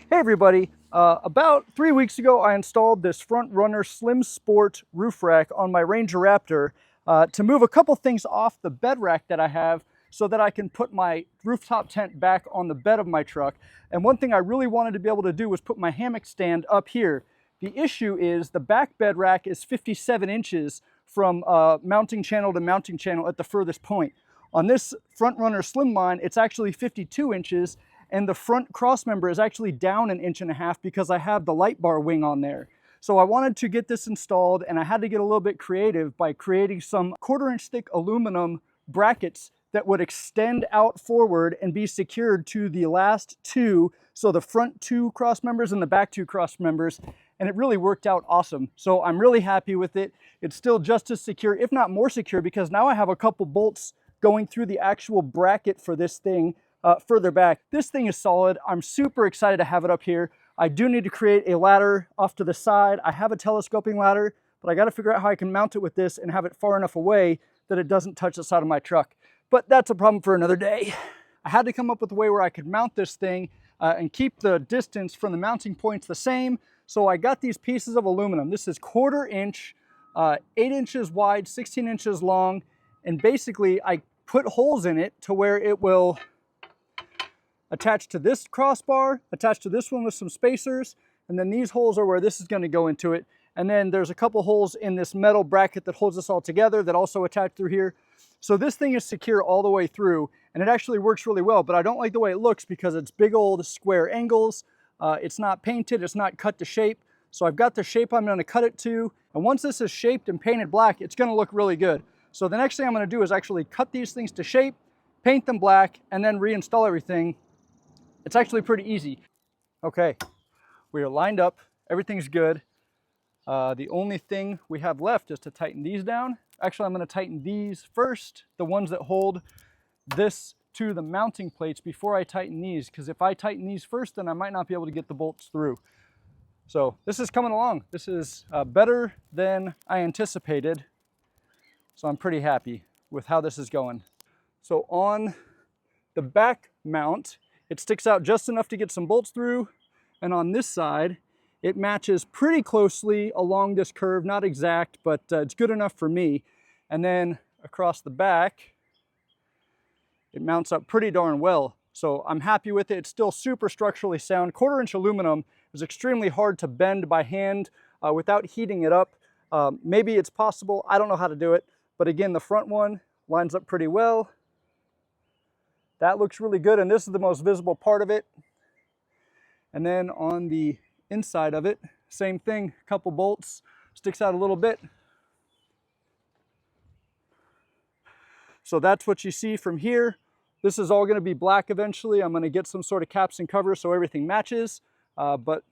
Hey everybody, about 3 weeks ago I installed this front runner slim sport roof rack on my Ranger Raptor to move a couple things off the bed rack that I have so that I can put my rooftop tent back on the bed of my truck. And one thing I really wanted to be able to do was put my hammock stand up here. The issue is the back bed rack is 57 inches from mounting channel to mounting channel at the furthest point. On this front runner slim line, it's actually 52 inches, and the front cross member is actually down 1.5 inches because I have the light bar wing on there. So I wanted to get this installed, and I had to get a little bit creative by creating some 1/4 inch thick aluminum brackets that would extend out forward and be secured to the last two, so the front two cross members and the back two cross members, and it really worked out awesome. So I'm really happy with it. It's still just as secure, if not more secure, because now I have a couple bolts going through the actual bracket for this thing further back. This thing is solid. I'm super excited to have it up here. I do need to create a ladder off to the side. I have a telescoping ladder, but I got to figure out how I can mount it with this and have it far enough away that it doesn't touch the side of my truck. But that's a problem for another day. I had to come up with a way where I could mount this thing and keep the distance from the mounting points the same. So I got these pieces of aluminum. This is 1/4 inch, 8 inches wide, 16 inches long, and basically I put holes in it to where it will attach to this crossbar, attach to this one with some spacers, and then these holes are where this is going to go into it. And then there's a couple holes in this metal bracket that holds this all together that also attach through here. So this thing is secure all the way through, and it actually works really well, but I don't like the way it looks because it's big old square angles. It's not painted, it's not cut to shape. So I've got the shape I'm going to cut it to, and once this is shaped and painted black, it's going to look really good. So the next thing I'm going to do is actually cut these things to shape, paint them black, and then reinstall everything. It's actually pretty easy. Okay, we are lined up, everything's good. The only thing we have left is to tighten these down. Actually, I'm going to tighten these first, the ones that hold this to the mounting plates before I tighten these, because if I tighten these first, then I might not be able to get the bolts through. So this is coming along. This is better than I anticipated. So I'm pretty happy with how this is going. So on the back mount, it sticks out just enough to get some bolts through. And on this side, it matches pretty closely along this curve, not exact, but it's good enough for me. And then across the back, it mounts up pretty darn well. So I'm happy with it. It's still super structurally sound. 1/4 inch aluminum is extremely hard to bend by hand without heating it up. Maybe it's possible, I don't know how to do it. But again, the front one lines up pretty well. That looks really good, and this is the most visible part of it. And then on the inside of it, same thing, a couple bolts, sticks out a little bit. So that's what you see from here. This is all going to be black eventually. I'm going to get some sort of caps and covers so everything matches, but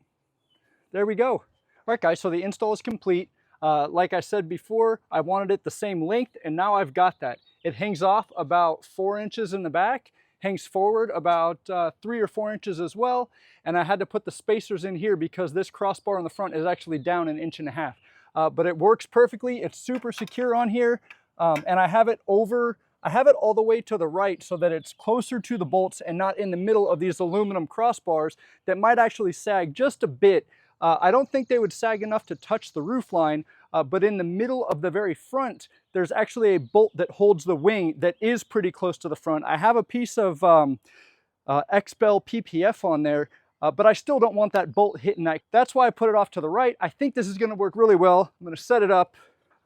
there we go. All right guys, so the install is complete. Like I said before, I wanted it the same length, and now I've got that. It hangs off about 4 inches in the back, hangs forward about 3 or 4 inches as well, and I had to put the spacers in here because this crossbar on the front is actually down 1.5 inches. But it works perfectly. It's super secure on here, and I have it all the way to the right so that it's closer to the bolts and not in the middle of these aluminum crossbars that might actually sag just a bit. I don't think they would sag enough to touch the roof line, but in the middle of the very front, there's actually a bolt that holds the wing that is pretty close to the front. I have a piece of XBEL PPF on there, but I still don't want that bolt hitting that. That's why I put it off to the right. I think this is going to work really well. I'm going to set it up.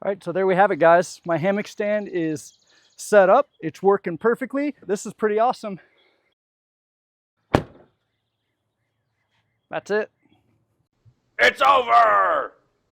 All right, so there we have it, guys. My hammock stand is set up. It's working perfectly. This is pretty awesome. That's it. It's over!